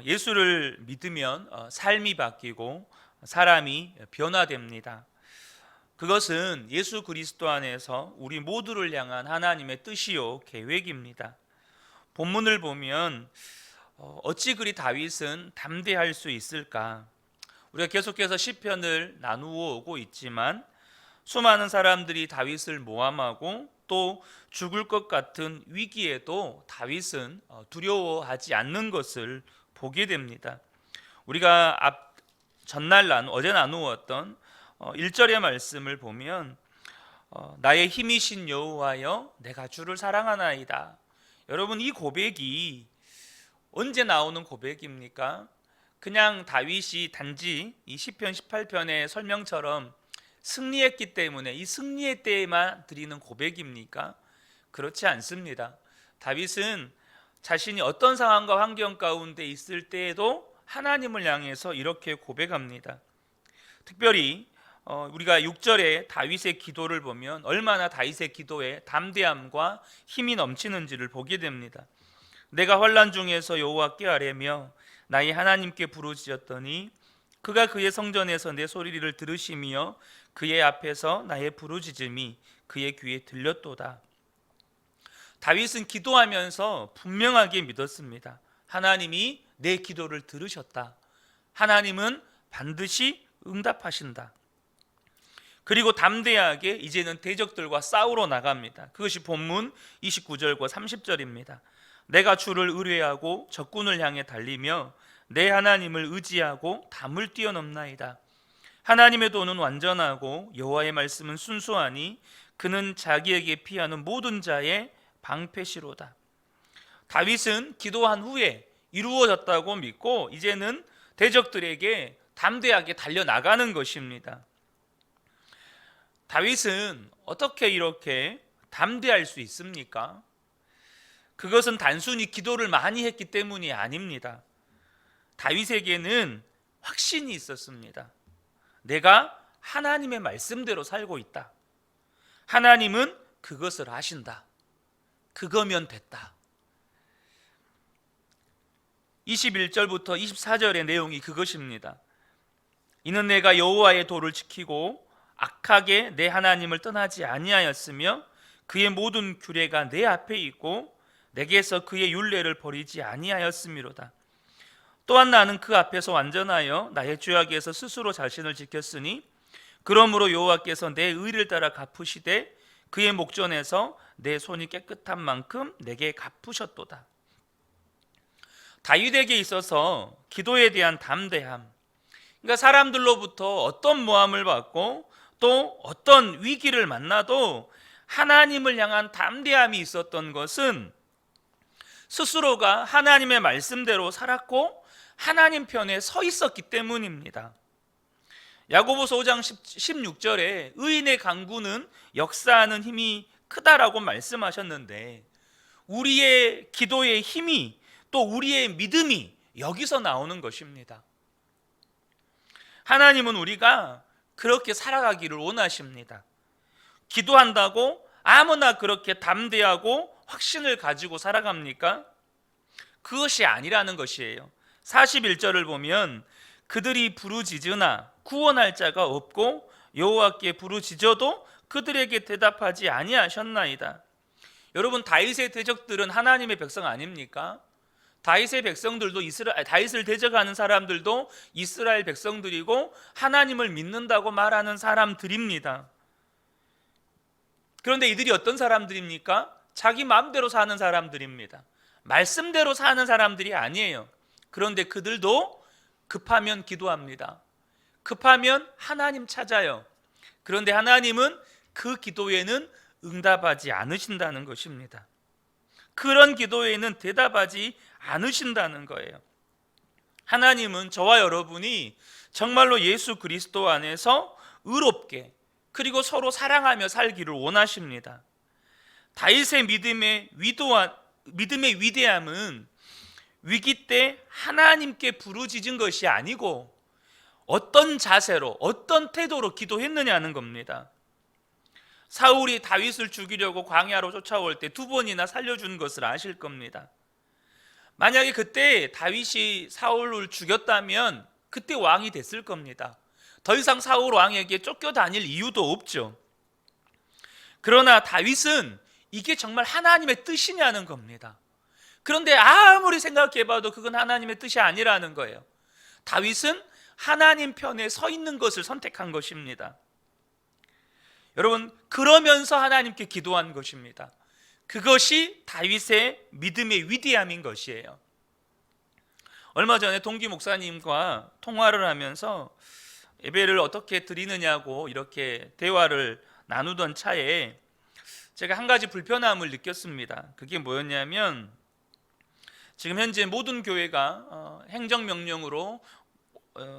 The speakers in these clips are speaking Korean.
예수를 믿으면 삶이 바뀌고 사람이 변화됩니다. 그것은 예수 그리스도 안에서 우리 모두를 향한 하나님의 뜻이요 계획입니다. 본문을 보면 어찌 그리 다윗은 담대할 수 있을까? 우리가 계속해서 시편을 나누어 오고 있지만 수많은 사람들이 다윗을 모함하고 또 죽을 것 같은 위기에도 다윗은 두려워하지 않는 것을 보게 됩니다. 우리가 어제 나누었던 1절의 말씀을 보면 나의 힘이신 여호와여 내가 주를 사랑하나이다. 여러분, 이 고백이 언제 나오는 고백입니까? 그냥 다윗이 단지 이 시편 18편의 설명처럼 승리했기 때문에 이 승리의 때에만 드리는 고백입니까? 그렇지 않습니다. 다윗은 자신이 어떤 상황과 환경 가운데 있을 때에도 하나님을 향해서 이렇게 고백합니다. 특별히 우리가 6절에 다윗의 기도를 보면 얼마나 다윗의 기도에 담대함과 힘이 넘치는지를 보게 됩니다. 내가 환난 중에서 여호와께 아뢰며 나의 하나님께 부르짖었더니 그가 그의 성전에서 내 소리를 들으시며 그의 앞에서 나의 부르짖음이 그의 귀에 들렸도다. 다윗은 기도하면서 분명하게 믿었습니다. 하나님이 내 기도를 들으셨다. 하나님은 반드시 응답하신다. 그리고 담대하게 이제는 대적들과 싸우러 나갑니다. 그것이 본문 29절과 30절입니다. 내가 주를 의뢰하고 적군을 향해 달리며 내 하나님을 의지하고 담을 뛰어넘나이다. 하나님의 도는 완전하고 여호와의 말씀은 순수하니 그는 자기에게 피하는 모든 자의 방패시로다. 다윗은 기도한 후에 이루어졌다고 믿고 이제는 대적들에게 담대하게 달려나가는 것입니다. 다윗은 어떻게 이렇게 담대할 수 있습니까? 그것은 단순히 기도를 많이 했기 때문이 아닙니다. 다윗에게는 확신이 있었습니다. 내가 하나님의 말씀대로 살고 있다. 하나님은 그것을 아신다. 그거면 됐다. 21절부터 24절의 내용이 그것입니다. 이는 내가 여호와의 도를 지키고 악하게 내 하나님을 떠나지 아니하였으며 그의 모든 규례가 내 앞에 있고 내게서 그의 율례를 버리지 아니하였음이로다. 또한 나는 그 앞에서 완전하여 나의 죄악에서 스스로 자신을 지켰으니 그러므로 여호와께서 내 의를 따라 갚으시되 그의 목전에서 내 손이 깨끗한 만큼 내게 갚으셨도다. 다윗에게 있어서 기도에 대한 담대함, 그러니까 사람들로부터 어떤 모함을 받고 또 어떤 위기를 만나도 하나님을 향한 담대함이 있었던 것은 스스로가 하나님의 말씀대로 살았고 하나님 편에 서 있었기 때문입니다. 야고보서 5장 16절에 의인의 간구는 역사하는 힘이 크다라고 말씀하셨는데 우리의 기도의 힘이 또 우리의 믿음이 여기서 나오는 것입니다. 하나님은 우리가 그렇게 살아가기를 원하십니다. 기도한다고 아무나 그렇게 담대하고 확신을 가지고 살아갑니까? 그것이 아니라는 것이에요. 41절을 보면 그들이 부르짖으나 구원할 자가 없고 여호와께 부르짖어도 그들에게 대답하지 아니하셨나이다. 여러분, 다윗의 대적들은 하나님의 백성 아닙니까? 다윗의 백성들도 다윗을 대적하는 사람들도 이스라엘 백성들이고 하나님을 믿는다고 말하는 사람들입니다. 그런데 이들이 어떤 사람들입니까? 자기 마음대로 사는 사람들입니다. 말씀대로 사는 사람들이 아니에요. 그런데 그들도 급하면 기도합니다. 급하면 하나님 찾아요. 그런데 하나님은 그 기도에는 응답하지 않으신다는 것입니다. 그런 기도에는 대답하지 않으신다는 거예요. 하나님은 저와 여러분이 정말로 예수 그리스도 안에서 의롭게 그리고 서로 사랑하며 살기를 원하십니다. 다윗의 믿음의 위대함은 위기 때 하나님께 부르짖은 것이 아니고 어떤 자세로 어떤 태도로 기도했느냐는 겁니다. 사울이 다윗을 죽이려고 광야로 쫓아올 때 2번이나 살려준 것을 아실 겁니다. 만약에 그때 다윗이 사울을 죽였다면 그때 왕이 됐을 겁니다. 더 이상 사울 왕에게 쫓겨다닐 이유도 없죠. 그러나 다윗은 이게 정말 하나님의 뜻이냐는 겁니다. 그런데 아무리 생각해봐도 그건 하나님의 뜻이 아니라는 거예요. 다윗은 하나님 편에 서 있는 것을 선택한 것입니다. 여러분, 그러면서 하나님께 기도한 것입니다. 그것이 다윗의 믿음의 위대함인 것이에요. 얼마 전에 동기 목사님과 통화를 하면서 예배를 어떻게 드리느냐고 이렇게 대화를 나누던 차에 제가 한 가지 불편함을 느꼈습니다. 그게 뭐였냐면, 지금 현재 모든 교회가 행정명령으로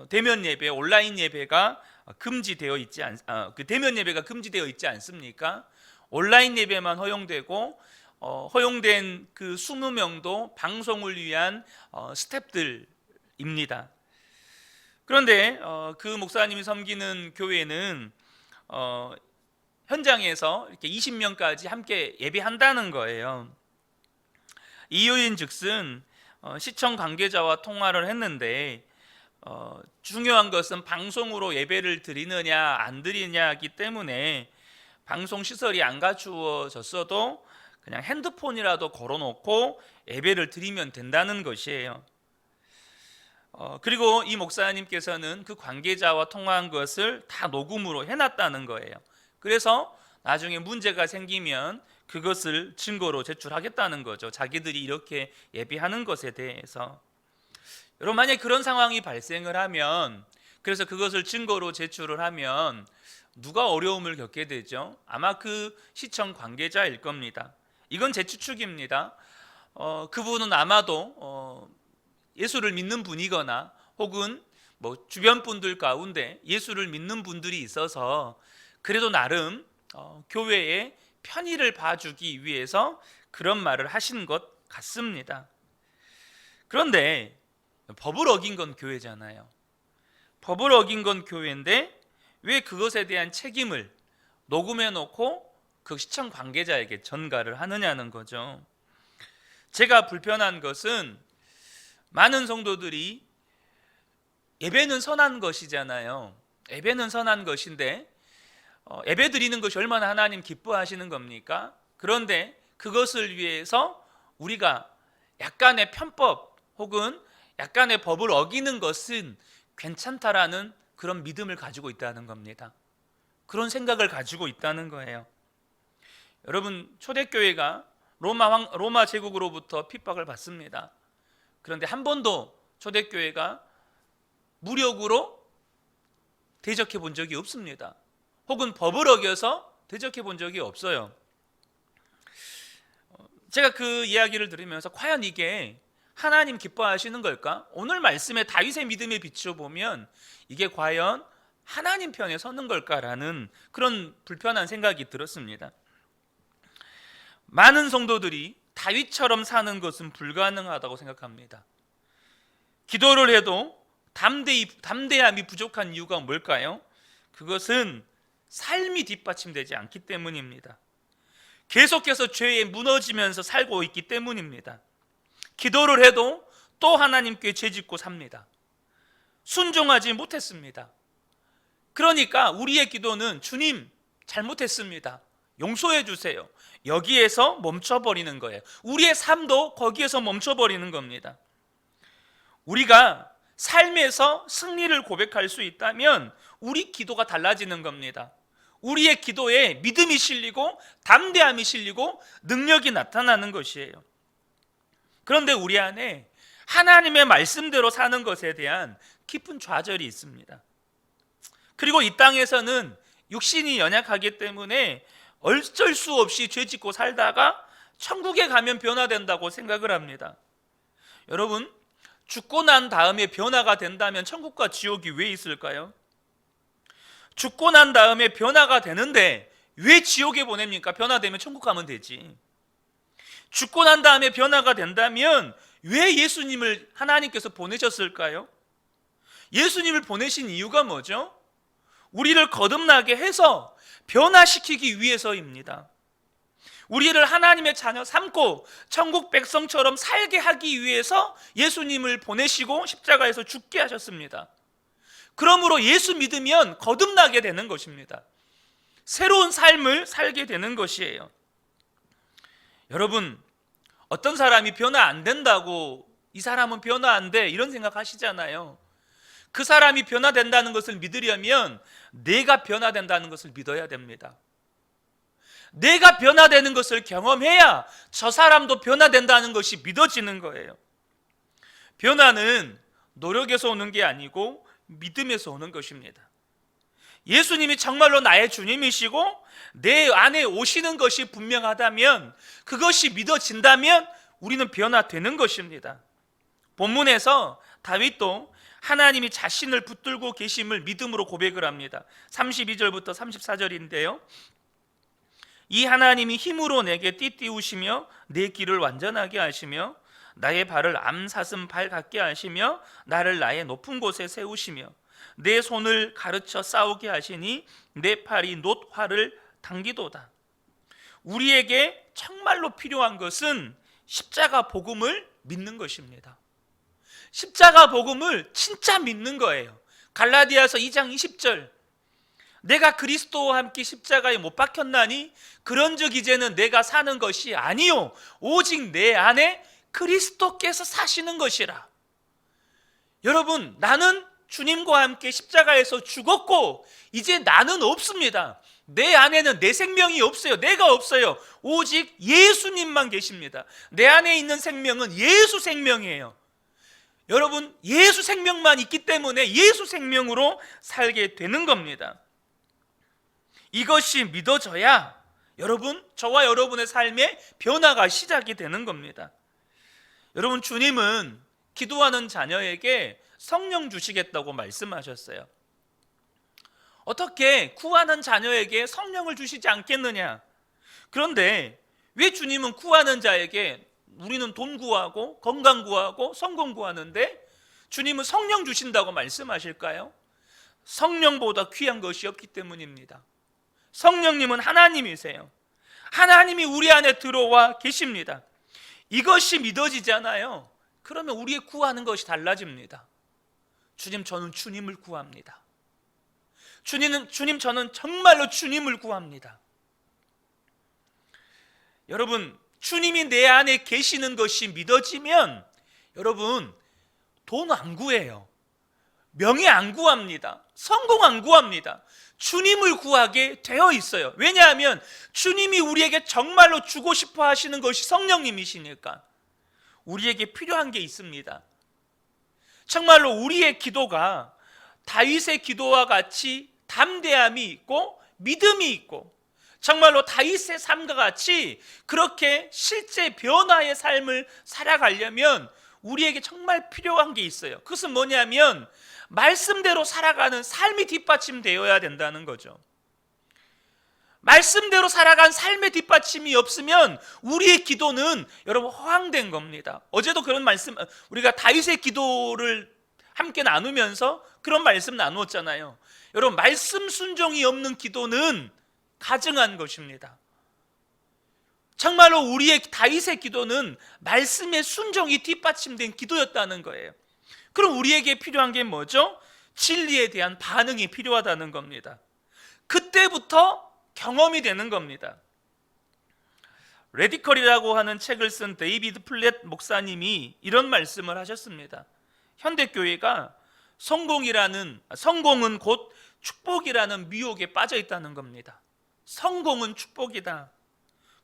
대면 예배, 온라인 예배가 금지되어 있지 대면 예배가 금지되어 있지 않습니까? 온라인 예배만 허용되고 허용된 그 20명도 방송을 위한 스태프들입니다. 그런데 그 목사님이 섬기는 교회는 현장에서 이렇게 20명까지 함께 예배한다는 거예요. 이유인즉슨 시청 관계자와 통화를 했는데 중요한 것은 방송으로 예배를 드리느냐 안 드리냐이기 때문에 방송 시설이 안 갖추어졌어도 그냥 핸드폰이라도 걸어놓고 예배를 드리면 된다는 것이에요. 그리고 이 목사님께서는 그 관계자와 통화한 것을 다 녹음으로 해놨다는 거예요. 그래서 나중에 문제가 생기면 그것을 증거로 제출하겠다는 거죠. 자기들이 이렇게 예배하는 것에 대해서. 여러분, 만약에 그런 상황이 발생을 하면, 그래서 그것을 증거로 제출을 하면 누가 어려움을 겪게 되죠? 아마 그 시청 관계자일 겁니다. 이건 제 추측입니다. 그분은 아마도 예수를 믿는 분이거나 혹은 뭐 주변 분들 가운데 예수를 믿는 분들이 있어서 그래도 나름 교회의 편의를 봐주기 위해서 그런 말을 하신 것 같습니다. 그런데 법을 어긴 건 교회잖아요. 법을 어긴 건 교회인데 왜 그것에 대한 책임을 녹음해 놓고 그 시청 관계자에게 전가를 하느냐는 거죠. 제가 불편한 것은 많은 성도들이 예배는 선한 것이잖아요. 예배는 선한 것인데 예배 드리는 것이 얼마나 하나님 기뻐하시는 겁니까? 그런데 그것을 위해서 우리가 약간의 편법 혹은 약간의 법을 어기는 것은 괜찮다라는 그런 믿음을 가지고 있다는 겁니다. 그런 생각을 가지고 있다는 거예요. 여러분, 초대교회가 로마 제국으로부터 핍박을 받습니다. 그런데 한 번도 초대교회가 무력으로 대적해 본 적이 없습니다. 혹은 법을 어겨서 대적해 본 적이 없어요. 제가 그 이야기를 들으면서 과연 이게 하나님 기뻐하시는 걸까? 오늘 말씀에 다윗의 믿음에 비춰보면 이게 과연 하나님 편에 서는 걸까라는 그런 불편한 생각이 들었습니다. 많은 성도들이 다윗처럼 사는 것은 불가능하다고 생각합니다. 기도를 해도 담대함이 부족한 이유가 뭘까요? 그것은 삶이 뒷받침되지 않기 때문입니다. 계속해서 죄에 무너지면서 살고 있기 때문입니다. 기도를 해도 또 하나님께 죄짓고 삽니다. 순종하지 못했습니다. 그러니까 우리의 기도는 주님 잘못했습니다, 용서해 주세요, 여기에서 멈춰버리는 거예요. 우리의 삶도 거기에서 멈춰버리는 겁니다. 우리가 삶에서 승리를 고백할 수 있다면 우리 기도가 달라지는 겁니다. 우리의 기도에 믿음이 실리고 담대함이 실리고 능력이 나타나는 것이에요. 그런데 우리 안에 하나님의 말씀대로 사는 것에 대한 깊은 좌절이 있습니다. 그리고 이 땅에서는 육신이 연약하기 때문에 어쩔 수 없이 죄짓고 살다가 천국에 가면 변화된다고 생각을 합니다. 여러분, 죽고 난 다음에 변화가 된다면 천국과 지옥이 왜 있을까요? 죽고 난 다음에 변화가 되는데 왜 지옥에 보냅니까? 변화되면 천국 가면 되지. 죽고 난 다음에 변화가 된다면 왜 예수님을 하나님께서 보내셨을까요? 예수님을 보내신 이유가 뭐죠? 우리를 거듭나게 해서 변화시키기 위해서입니다. 우리를 하나님의 자녀 삼고 천국 백성처럼 살게 하기 위해서 예수님을 보내시고 십자가에서 죽게 하셨습니다. 그러므로 예수 믿으면 거듭나게 되는 것입니다. 새로운 삶을 살게 되는 것이에요. 여러분, 어떤 사람이 변화 안 된다고 이 사람은 변화 안 돼 이런 생각하시잖아요. 그 사람이 변화된다는 것을 믿으려면 내가 변화된다는 것을 믿어야 됩니다. 내가 변화되는 것을 경험해야 저 사람도 변화된다는 것이 믿어지는 거예요. 변화는 노력에서 오는 게 아니고 믿음에서 오는 것입니다. 예수님이 정말로 나의 주님이시고 내 안에 오시는 것이 분명하다면, 그것이 믿어진다면 우리는 변화되는 것입니다. 본문에서 다윗도 하나님이 자신을 붙들고 계심을 믿음으로 고백을 합니다. 32절부터 34절인데요. 이 하나님이 힘으로 내게 띠띠우시며 내 길을 완전하게 하시며 나의 발을 암사슴 발 같게 하시며 나를 나의 높은 곳에 세우시며 내 손을 가르쳐 싸우게 하시니 내 팔이 놋활을 당기도다. 우리에게 정말로 필요한 것은 십자가 복음을 믿는 것입니다. 십자가 복음을 진짜 믿는 거예요. 갈라디아서 2장 20절, 내가 그리스도와 함께 십자가에 못 박혔나니 그런즉 이제는 내가 사는 것이 아니요 오직 내 안에 그리스도께서 사시는 것이라. 여러분, 나는 주님과 함께 십자가에서 죽었고 이제 나는 없습니다. 내 안에는 내 생명이 없어요. 내가 없어요. 오직 예수님만 계십니다. 내 안에 있는 생명은 예수 생명이에요. 여러분, 예수 생명만 있기 때문에 예수 생명으로 살게 되는 겁니다. 이것이 믿어져야 여러분, 저와 여러분의 삶에 변화가 시작이 되는 겁니다. 여러분, 주님은 기도하는 자녀에게 성령 주시겠다고 말씀하셨어요. 어떻게 구하는 자녀에게 성령을 주시지 않겠느냐? 그런데 왜 주님은 구하는 자에게, 우리는 돈 구하고 건강 구하고 성공 구하는데 주님은 성령 주신다고 말씀하실까요? 성령보다 귀한 것이 없기 때문입니다. 성령님은 하나님이세요. 하나님이 우리 안에 들어와 계십니다. 이것이 믿어지잖아요. 그러면 우리의 구하는 것이 달라집니다. 주님, 저는 주님을 구합니다. 주님, 저는 정말로 주님을 구합니다. 여러분, 주님이 내 안에 계시는 것이 믿어지면 여러분, 돈 안 구해요. 명예 안 구합니다. 성공 안 구합니다. 주님을 구하게 되어 있어요. 왜냐하면 주님이 우리에게 정말로 주고 싶어 하시는 것이 성령님이시니까. 우리에게 필요한 게 있습니다. 정말로 우리의 기도가 다윗의 기도와 같이 담대함이 있고 믿음이 있고, 정말로 다윗의 삶과 같이 그렇게 실제 변화의 삶을 살아가려면 우리에게 정말 필요한 게 있어요. 그것은 뭐냐면 말씀대로 살아가는 삶이 뒷받침되어야 된다는 거죠. 말씀대로 살아간 삶의 뒷받침이 없으면 우리의 기도는 여러분 허황된 겁니다. 어제도 그런 말씀, 우리가 다윗의 기도를 함께 나누면서 그런 말씀 나누었잖아요. 여러분, 말씀 순종이 없는 기도는 가증한 것입니다. 정말로 우리의 다윗의 기도는 말씀의 순종이 뒷받침된 기도였다는 거예요. 그럼 우리에게 필요한 게 뭐죠? 진리에 대한 반응이 필요하다는 겁니다. 그때부터 경험이 되는 겁니다. 레디컬이라고 하는 책을 쓴 데이비드 플랫 목사님이 이런 말씀을 하셨습니다. 현대교회가 성공은 곧 축복이라는 미혹에 빠져 있다는 겁니다. 성공은 축복이다.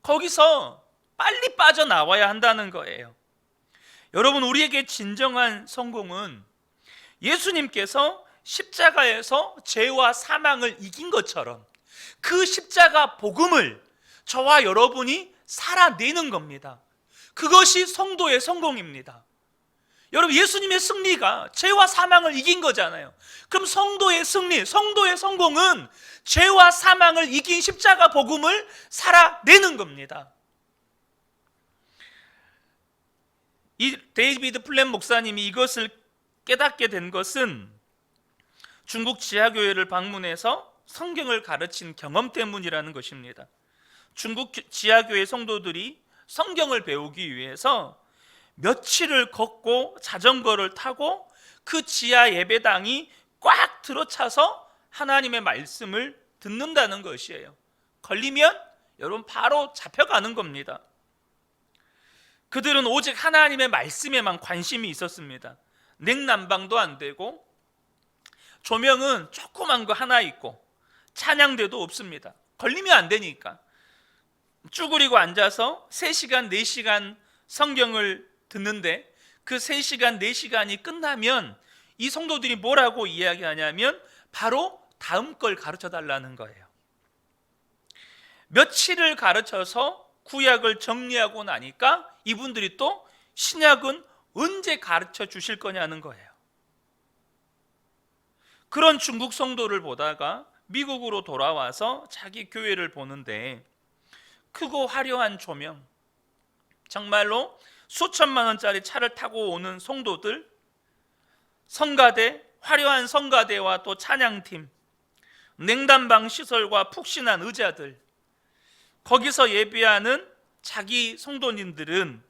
거기서 빨리 빠져나와야 한다는 거예요. 여러분, 우리에게 진정한 성공은 예수님께서 십자가에서 죄와 사망을 이긴 것처럼 그 십자가 복음을 저와 여러분이 살아내는 겁니다. 그것이 성도의 성공입니다. 여러분, 예수님의 승리가 죄와 사망을 이긴 거잖아요. 그럼 성도의 승리, 성도의 성공은 죄와 사망을 이긴 십자가 복음을 살아내는 겁니다. 이 데이비드 플랫 목사님이 이것을 깨닫게 된 것은 중국 지하교회를 방문해서 성경을 가르친 경험 때문이라는 것입니다. 중국 지하교회 성도들이 성경을 배우기 위해서 며칠을 걷고 자전거를 타고 그 지하 예배당이 꽉 들어차서 하나님의 말씀을 듣는다는 것이에요. 걸리면 여러분 바로 잡혀가는 겁니다. 그들은 오직 하나님의 말씀에만 관심이 있었습니다. 냉난방도 안 되고 조명은 조그만 거 하나 있고 찬양대도 없습니다. 걸리면 안 되니까 쭈그리고 앉아서 3시간, 4시간 성경을 듣는데 그 3시간, 4시간이 끝나면 이 성도들이 뭐라고 이야기하냐면 바로 다음 걸 가르쳐 달라는 거예요. 며칠을 가르쳐서 구약을 정리하고 나니까 이분들이 또 신약은 언제 가르쳐 주실 거냐는 거예요. 그런 중국 성도를 보다가 미국으로 돌아와서 자기 교회를 보는데 크고 화려한 조명, 정말로 수천만 원짜리 차를 타고 오는 성도들, 성가대, 화려한 성가대와 또 찬양팀, 냉난방 시설과 푹신한 의자들, 거기서 예배하는 자기 성도님들은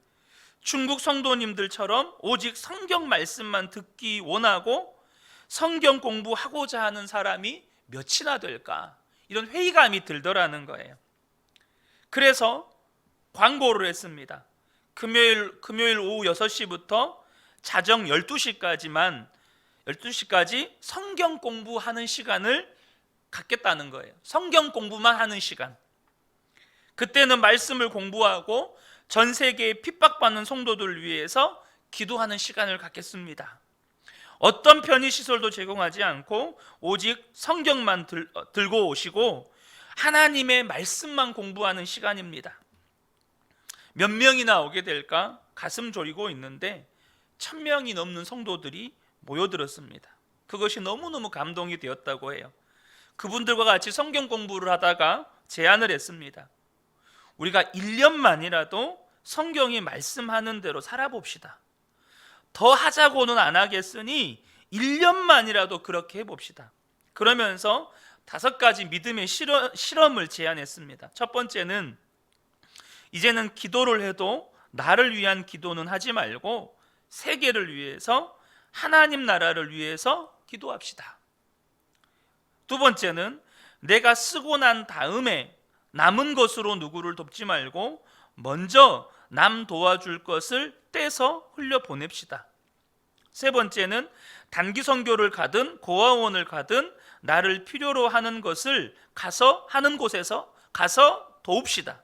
중국 성도님들처럼 오직 성경 말씀만 듣기 원하고 성경 공부하고자 하는 사람이 몇이나 될까? 이런 회의감이 들더라는 거예요. 그래서 광고를 했습니다. 금요일 오후 6시부터 자정 12시까지 성경 공부하는 시간을 갖겠다는 거예요. 성경 공부만 하는 시간. 그때는 말씀을 공부하고 전 세계에 핍박받는 성도들을 위해서 기도하는 시간을 갖겠습니다. 어떤 편의시설도 제공하지 않고 오직 성경만 들고 오시고 하나님의 말씀만 공부하는 시간입니다. 몇 명이나 오게 될까 가슴 졸이고 있는데 1000명이 넘는 성도들이 모여들었습니다. 그것이 너무너무 감동이 되었다고 해요. 그분들과 같이 성경 공부를 하다가 제안을 했습니다. 우리가 1년만이라도 성경이 말씀하는 대로 살아봅시다. 더 하자고는 안 하겠으니 1년만이라도 그렇게 해봅시다. 그러면서 5가지 믿음의 실험을 제안했습니다. 첫 번째는 이제는 기도를 해도 나를 위한 기도는 하지 말고 세계를 위해서, 하나님 나라를 위해서 기도합시다. 두 번째는 내가 쓰고 난 다음에 남은 것으로 누구를 돕지 말고 먼저 남 도와줄 것을 떼서 흘려보냅시다. 세 번째는 단기 선교를 가든 고아원을 가든 나를 필요로 하는 것을 하는 곳에서 가서 도웁시다.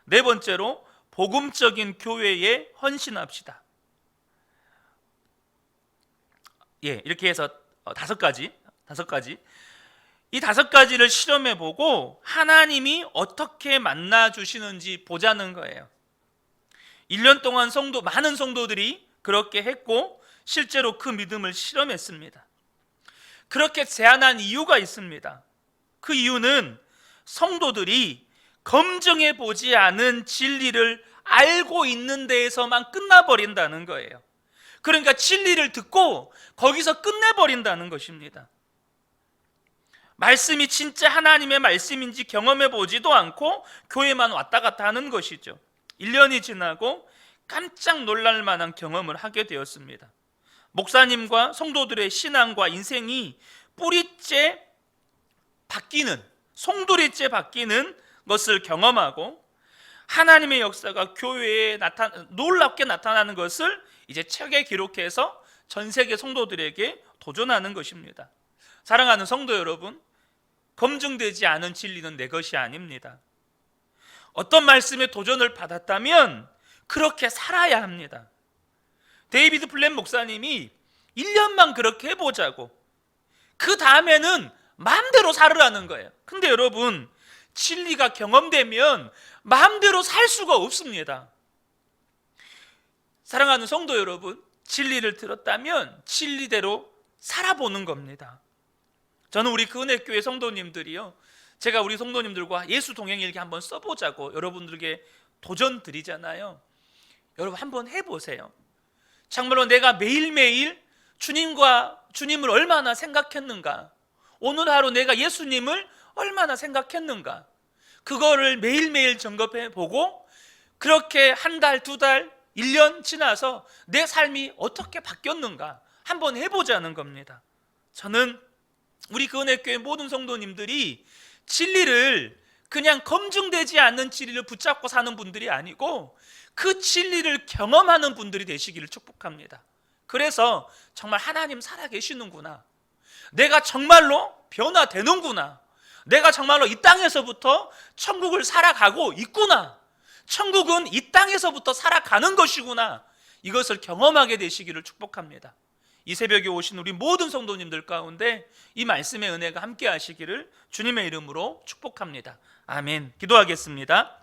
네 번째로 복음적인 교회에 헌신합시다. 이렇게 해서 5가지. 이 5가지를 실험해보고 하나님이 어떻게 만나주시는지 보자는 거예요. 1년 동안 많은 성도들이 그렇게 했고 실제로 그 믿음을 실험했습니다. 그렇게 제안한 이유가 있습니다. 그 이유는 성도들이 검증해보지 않은 진리를 알고 있는 데에서만 끝나버린다는 거예요. 그러니까 진리를 듣고 거기서 끝내버린다는 것입니다. 말씀이 진짜 하나님의 말씀인지 경험해보지도 않고 교회만 왔다 갔다 하는 것이죠. 1년이 지나고 깜짝 놀랄 만한 경험을 하게 되었습니다. 목사님과 성도들의 신앙과 인생이 뿌리째 바뀌는, 송두리째 바뀌는 것을 경험하고 하나님의 역사가 교회에 놀랍게 나타나는 것을 이제 책에 기록해서 전 세계 성도들에게 도전하는 것입니다. 사랑하는 성도 여러분, 검증되지 않은 진리는 내 것이 아닙니다. 어떤 말씀에 도전을 받았다면 그렇게 살아야 합니다. 데이비드 플랜 목사님이 1년만 그렇게 해보자고, 그 다음에는 마음대로 살으라는 거예요. 근데 여러분, 진리가 경험되면 마음대로 살 수가 없습니다. 사랑하는 성도 여러분, 진리를 들었다면 진리대로 살아보는 겁니다. 저는 우리 그은혜교회 성도님들이요, 제가 우리 성도님들과 예수 동행일기 한번 써보자고 여러분들에게 도전 드리잖아요. 여러분 한번 해보세요. 정말로 내가 매일매일 주님을 얼마나 생각했는가, 오늘 하루 내가 예수님을 얼마나 생각했는가, 그거를 매일매일 점검해 보고 그렇게 한 달, 두 달, 1년 지나서 내 삶이 어떻게 바뀌었는가 한번 해보자는 겁니다. 저는 우리 그은혜교회 모든 성도님들이 진리를 그냥 검증되지 않는 진리를 붙잡고 사는 분들이 아니고 그 진리를 경험하는 분들이 되시기를 축복합니다. 그래서 정말 하나님 살아계시는구나, 내가 정말로 변화되는구나, 내가 정말로 이 땅에서부터 천국을 살아가고 있구나, 천국은 이 땅에서부터 살아가는 것이구나, 이것을 경험하게 되시기를 축복합니다. 이 새벽에 오신 우리 모든 성도님들 가운데 이 말씀의 은혜가 함께 하시기를 주님의 이름으로 축복합니다. 아멘. 기도하겠습니다.